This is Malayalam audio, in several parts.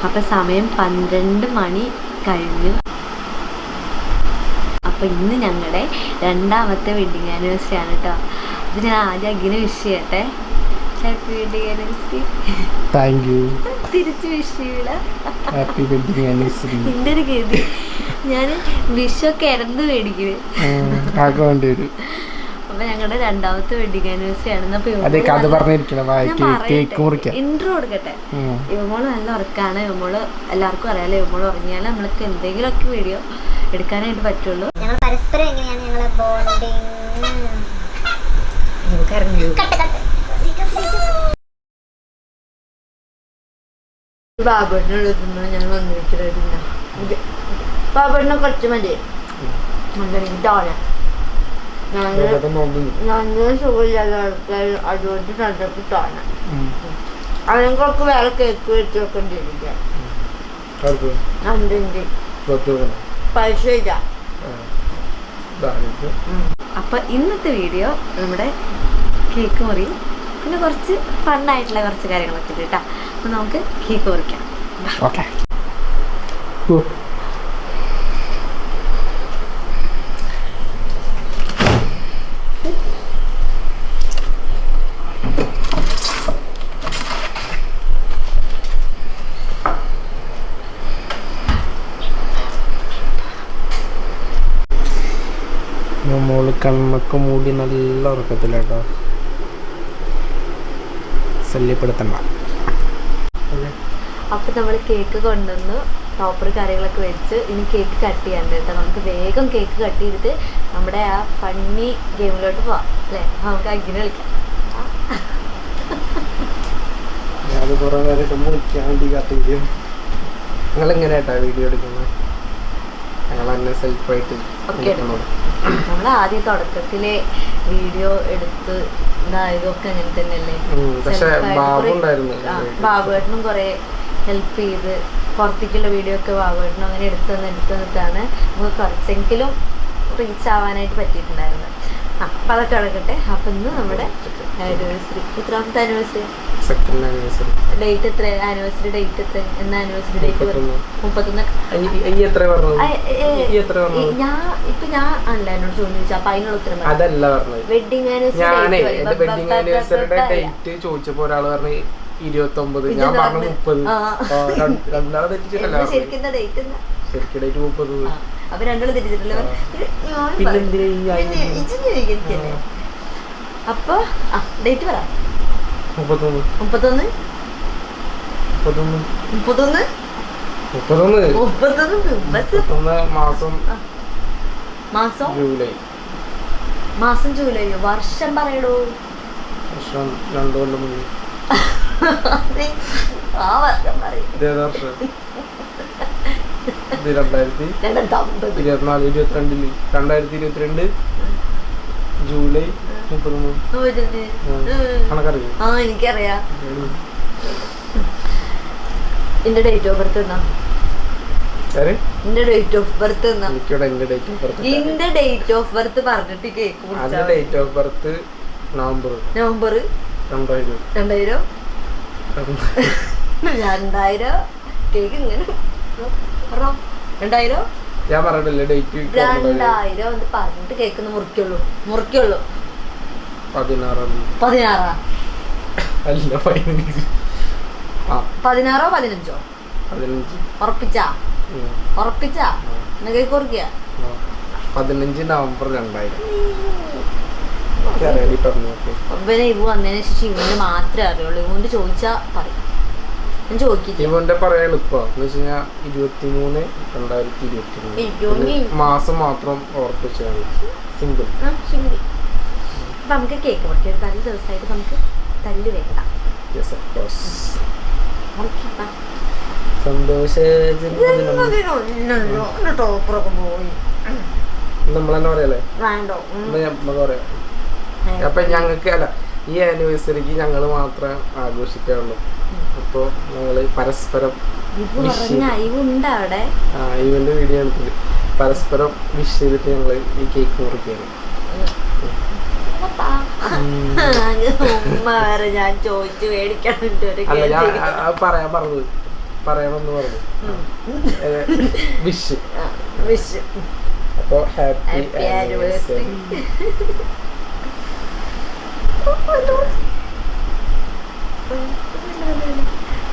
അപ്പം സമയം 12 മണി കഴിഞ്ഞു. അപ്പോൾ ഇന്ന് ഞങ്ങളുടെ 2ാമത്തെ വെഡിങ് ആനിവേഴ്സറി ആണ് കേട്ടോ. അത് ഞാൻ ആദ്യം അഗ്ഗിനെ വിഷ് ചെയ്യട്ടെ. Happy wedding anniversary. Thank you. തിരിച്ച് വിഷ് ചെയ്യില്ല. Happy wedding anniversary. എൻ്റെ ഒരു ഗതി ഞാൻ വിഷൊക്കെ ഇറന്ന് മേടിക്കുന്നത്. അപ്പൊ ഞങ്ങളുടെ 2ാമത്തെ വെഡിങ് ആനിവേഴ്സറി ആണ്. ഇൻട്രോ കൊടുക്കട്ടെ. ഇവമോള് നല്ല ഉറക്കാണ്. ഇവമോള് എല്ലാവർക്കും അറിയാലോ, ഇവമോള് ഉറങ്ങിയാൽ നമ്മൾക്ക് എന്തെങ്കിലുമൊക്കെ വീഡിയോ എടുക്കാനായിട്ട് പറ്റുള്ളൂ. ഞങ്ങൾ പരസ്പരം എങ്ങനെയാണ് ഞങ്ങളെ ബോണ്ടിങ്. ബാബുവിനോട് ഞങ്ങൾ വന്നിരിക്കുന്ന ബാബുവിനെ കുറച്ച് മതി. നല്ല സുഖമില്ലാത്ത ആൾക്കാർ അതുകൊണ്ട് നല്ലപ്പോൾ തോന്നാം. അതിനൊക്കെ വേറെ കേക്ക് വെച്ച് വെക്കേണ്ടിയിരിക്കാം. പൈസ ഇല്ല. അപ്പൊ ഇന്നത്തെ വീഡിയോ നമ്മുടെ കേക്ക് മുറി, പിന്നെ കുറച്ച് ഫണ്ണായിട്ടുള്ള കുറച്ച് കാര്യങ്ങളൊക്കെ ഉണ്ട് കേട്ടോ. അപ്പൊ നമുക്ക് കേക്ക് മുറിക്കാം. മോള് കണ്ണൊക്കെ മൂടി നല്ല ഉറക്കത്തിലാട്ടോ. ശല്യപ്പെടുത്തണ്ട. അപ്പൊ നമ്മൾ കേക്ക് കൊണ്ടുവന്ന് ടോപ്പർ കാര്യങ്ങളൊക്കെ വെച്ച് ഇനി കേക്ക് കട്ട് ചെയ്യാൻ കേട്ടോ. നമുക്ക് വേഗം കേക്ക് കട്ട് ചെയ്തിട്ട് നമ്മുടെ ആ ഫണ്ണി ഗെയിമിലോട്ട് പോവാം അല്ലേ? നമുക്ക് അഗ്ഗിനെ കളിക്കാം. നിങ്ങൾ എങ്ങനെയാട്ടാ വീഡിയോ എടുക്കുന്നത്? ഞങ്ങൾ തന്നെ സെൽഫായിട്ട് നമ്മൾ ആദ്യം തുടക്കത്തിലെ വീഡിയോ എടുത്ത് ഇതായതൊക്കെ അങ്ങനെ തന്നെയല്ലേ. ബാബുവേട്ടനും കുറെ ഹെൽപ്പ് ചെയ്ത് പുറത്തേക്കുള്ള വീഡിയോ ഒക്കെ ബാബുവേട്ടനും അങ്ങനെ എടുത്തു തന്നിട്ടാണ് നമുക്ക് കുറച്ചെങ്കിലും റീച്ച് ആവാനായിട്ട് പറ്റിയിട്ടുണ്ടായിരുന്നത്. അപ്പം അതൊക്കെ നടക്കട്ടെ. അപ്പം ഇന്ന് നമ്മുടെ ആനിവേഴ്സറി, എത്രാമത്തെ ആനിവേഴ്സറി? ഡേറ്റ് എത്ര? ആനിവേഴ്സറി ഡേറ്റ് എത്ര? എന്നാ ആനിവേഴ്സറി ഡേറ്റ്? 31. ഞാൻ അല്ല എന്നോട് ചോദിച്ചു. അപ്പൊ അതിനുള്ള ഉത്തരം വെഡിങ് ആനിവേഴ്സറിയുടെ ഡേറ്റ് ചോദിച്ചപ്പോ ഒരാള് പറഞ്ഞു 29. ഞാൻ പറഞ്ഞു 30. ശരിക്കും ഡേറ്റ് എന്താ? ശരിക്കും ഡേറ്റ് 30. അപ്പൊ രണ്ടും തിരിച്ചിട്ടില്ല. അപ്പൊ ഡേറ്റ് പറ. 31 മാസം ജൂലൈ. മാസം ജൂലൈയോ? വർഷം പറയടോ. വർഷം 2 കൊല്ലം മുന്നേ. ആ വർഷം പറയും. 2024 2022 ജൂലൈ 33. കണക്കറിയോ? ആ എനിക്കറിയാം. എന്റെ ഡേറ്റ് ഓഫ് ബർത്ത് എന്നാ? എന്റെ ഡേറ്റ് ഓഫ് ബർത്ത് എന്നാ? എന്റെ ഡേറ്റ് ഓഫ് ബർത്ത് പറഞ്ഞിട്ട് cake date of birth November 2000 cake ഇങ്ങനെ 2000 ഞാൻ പറഞ്ഞില്ലേ ഡേറ്റ് 2000 എന്ന് പറഞ്ഞിട്ട് കേക്ക് മുറിക്കുള്ളൂ. 16 16 15 ഉറപ്പിച്ചാ കേക്ക് കുറിക്കുക. 15 നവംബർ 2000. ഇവനെ ഇവ വന്നതിന് ശേഷം ഇവന് മാത്രമേ അറിയുള്ളൂ. ഇവന്റെ ചോദിച്ചാ പറയും. ഞാൻ ചോദിക്കില്ല. ഇവന്റെ പറയാൻ എളുപ്പം എന്ന് വെച്ച് കഴിഞ്ഞാൽ 23/2023 മാസം മാത്രം ഓർപ്പിച്ചാണ്. സിമ്പിൾ. അപ്പൊ നമുക്ക് കേക്ക് മുറിക്കാം. തലേ ദിവസമായിട്ട് നമുക്ക് തല്ല് വേണ്ട. ടോപ്പറൊക്കെ പോയി നമ്മളെന്നെ പറയല്ലേ? വേണ്ടോ? പറയാം. അപ്പൊ ഞങ്ങൾക്ക് അല്ല, ഈ ആനിവേഴ്സറിക്ക് ഞങ്ങൾ മാത്രമേ ആഘോഷിക്കാറുള്ളൂ. അപ്പൊ ഞങ്ങള് പരസ്പരം ഇവന്റെ വീഡിയോ എടുത്തിട്ട് പരസ്പരം വിഷ് ചെയ്തിട്ട് ഞങ്ങള് ഈ കേക്ക് മുറിക്കുകയാണ്. വേറെ ഞാൻ ചോദിച്ചു മേടിക്കാനുണ്ട് ഒരു അല്ല ഞാൻ കേക്ക്. പറയാമെന്ന് പറഞ്ഞു വിഷ്. വിഷ് അപ്പൊ ഹാപ്പി ഹാപ്പി ആനിവേഴ്സറി.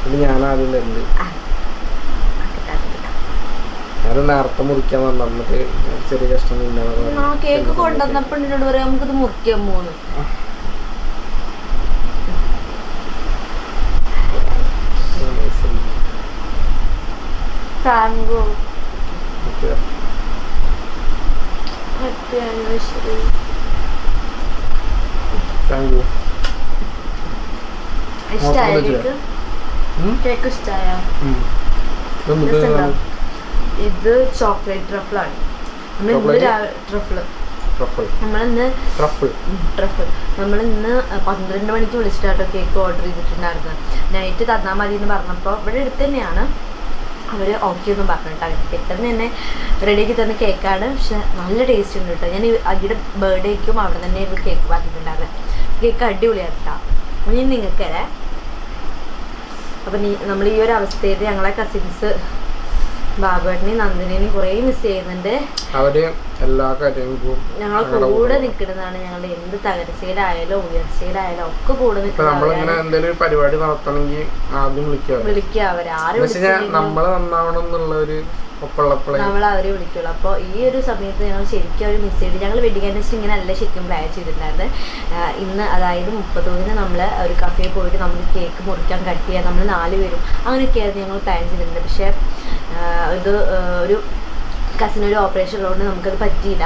ഇത് ഞാൻ ആദ്യം തരുന്നുണ്ട്. ഞാൻ നേരത്തെ മുറിക്കാൻ പറഞ്ഞു നമുക്ക് ചെറിയ കഷ്ടം കേക്ക് കൊണ്ടുവന്നപ്പോ എന്നോട് പറയാം നമുക്കിത് മുറിക്കാൻ പോന്നു. Thank you. Happy anniversary. Thank you. ഇഷ്ടായോ കേക്ക്? കേക്ക് ഇഷ്ടായോ? ഇത് ചോക്ലേറ്റ് ട്രഫിളാണ്. നമ്മളിന്ന് 12 മണിക്ക് വിളിച്ചിട്ടാട്ടോ കേക്ക് ഓർഡർ ചെയ്തിട്ടുണ്ടായിരുന്നത്. നൈറ്റ് തന്നാൽ മതി എന്ന് പറഞ്ഞപ്പോൾ ഇവിടെ അടുത്ത് തന്നെയാണ് അവർ ഓക്കെ ഒന്നും പറഞ്ഞിട്ട് അങ്ങനെ പെട്ടെന്ന് തന്നെ റെഡിയാക്കി തന്ന കേക്കാണ്. പക്ഷെ നല്ല ടേസ്റ്റ് ഉണ്ട് കേട്ടോ. ഞാൻ അടിയുടെ ബർത്ത്ഡേക്കും അവിടെ തന്നെ ഒരു കേക്ക് പറഞ്ഞിട്ടുണ്ടായിരുന്നത്. കേക്ക് അടിപൊളിയായിട്ടാ. ഇനി നിങ്ങൾക്ക് അപ്പം നമ്മൾ ഈ ഒരു അവസ്ഥയിൽ ഞങ്ങളെ കസിൻസ് ബാബുവേട്ടനെയും നന്ദിനെയും കുറേ മിസ് ചെയ്യുന്നുണ്ട്. അവര് എല്ലാ കാര്യങ്ങൾക്കും ഞങ്ങൾ കൂടെ നിൽക്കുന്നതാണ്. ഞങ്ങളുടെ എന്ത് തകർച്ചയിലായാലും ഉയർച്ചയിലായാലും ഒക്കെ കൂടെ നമ്മളിങ്ങനെ എന്തെങ്കിലും പരിപാടി നടത്തണമെങ്കിൽ ആദ്യം വിളിക്കുക. അവരാരും നമ്മള് നന്നാവണം എന്നുള്ള ഒരു നമ്മൾ അവരെ വിളിക്കുള്ളൂ. അപ്പോൾ ഈ ഒരു സമയത്ത് ഞങ്ങൾ ശരിക്കും അവർ മിസ് ചെയ്ത് ഞങ്ങൾ വെഡിങ് ആനിവേഴ്സറി ഇങ്ങനെ അല്ല ശരിക്കും പ്ലാൻ ചെയ്തിട്ടുണ്ടായിരുന്നത്. ഇന്ന് അതായത് 30 നമ്മൾ ഒരു കഫേ പോയിട്ട് നമുക്ക് കേക്ക് മുറിക്കാൻ കട്ട് ചെയ്യാൻ നമ്മൾ 4 പേരും അങ്ങനെയൊക്കെയായിരുന്നു ഞങ്ങൾ പ്ലാൻ ചെയ്തിട്ടുണ്ട്. പക്ഷേ ഇത് ഒരു കസിനൊരു ഓപ്പറേഷൻ ഉള്ളതുകൊണ്ട് നമുക്കത് പറ്റിയില്ല.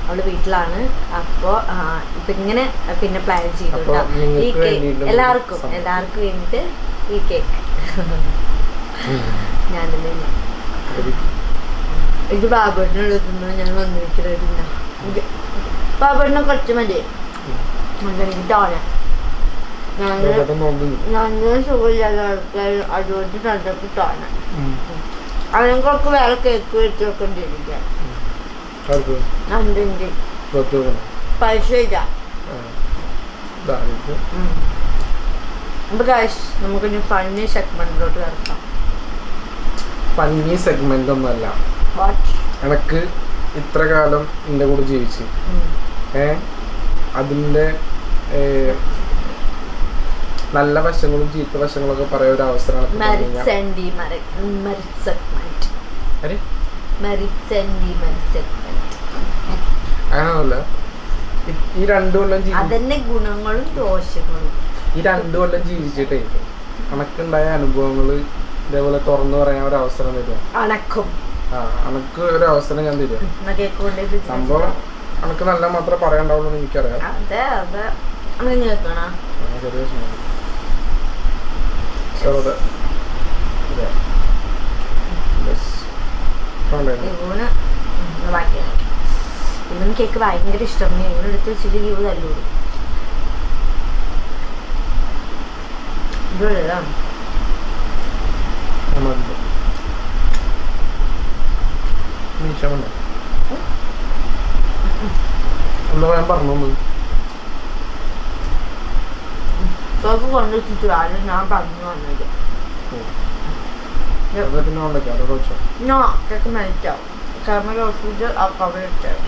അവൾ വീട്ടിലാണ്. അപ്പോൾ ഇപ്പം ഇങ്ങനെ പിന്നെ പ്ലാൻ ചെയ്തിട്ടാ ഈ കേക്ക് എല്ലാവർക്കും വേണ്ടിയിട്ട് ഈ കേക്ക് ഞാൻ ഇത് ബാബുവേട്ടനുള്ള തിന്നു. ഞാൻ വന്നിരിക്കുന്നില്ല. ബാബുവേട്ടനെ കുറച്ച് മതി. എനിക്ക് തോന്നാം ഞങ്ങൾ സുഖമില്ലാത്ത ആൾക്കാർ അതുകൊണ്ട് കണ്ടപ്പോൾ തോന്നാം. അതിനൊക്കെ വേറെ കേക്ക് വെച്ച് വെക്കേണ്ടിയിരിക്കാം. പൈസ ഇല്ല. അപ്പൊ ഗൈസ് നമുക്കിനി ഫണ്ണി സെഗ്മെന്റിലോട്ട് കിടക്കാം. ഫണ്ണി സെഗ്മെന്റ് ഒന്നുമല്ല. എനക്ക് ഇത്ര കാലം എൻ്റെ കൂടെ ജീവിച്ച് അതിൻ്റെ നല്ല വശങ്ങളും ചീത്ത വശങ്ങളൊക്കെ പറയാൻ ഒരു അവസരമാണ്. അങ്ങനല്ല. ഈ 2 കൊല്ലം ഗുണങ്ങളും ദോഷങ്ങളും ഈ 2 കൊല്ലം ജീവിച്ചിട്ടേ അനക്കുണ്ടായ അനുഭവങ്ങള് ഇതേപോലെ തുറന്നു പറയാൻ ഒരു അവസരം തരുക. അനക്ക് ഒരു അവസരം ഞാൻ തരുക. സംഭവം അനക്ക് നല്ല മാത്രമേ പറയാണ്ടാവുള്ളൂ എന്ന് എനിക്കറിയാം. ഇവന് കേക്ക് ഭയങ്കര ഇഷ്ടമാണ്. ഇവനെടുത്ത് വെച്ചിട്ട് ഇവ തല്ലൂടും. ഇതാണ് പറഞ്ഞു കൊണ്ടുവച്ചിട്ട് ആരും ഞാൻ പറഞ്ഞു വന്നത്. കേക്ക് മെൽറ്റാവും. ക്യാമറ ഓഫ് ചെയ്ത് ആ കവർ ഇട്ടാവും.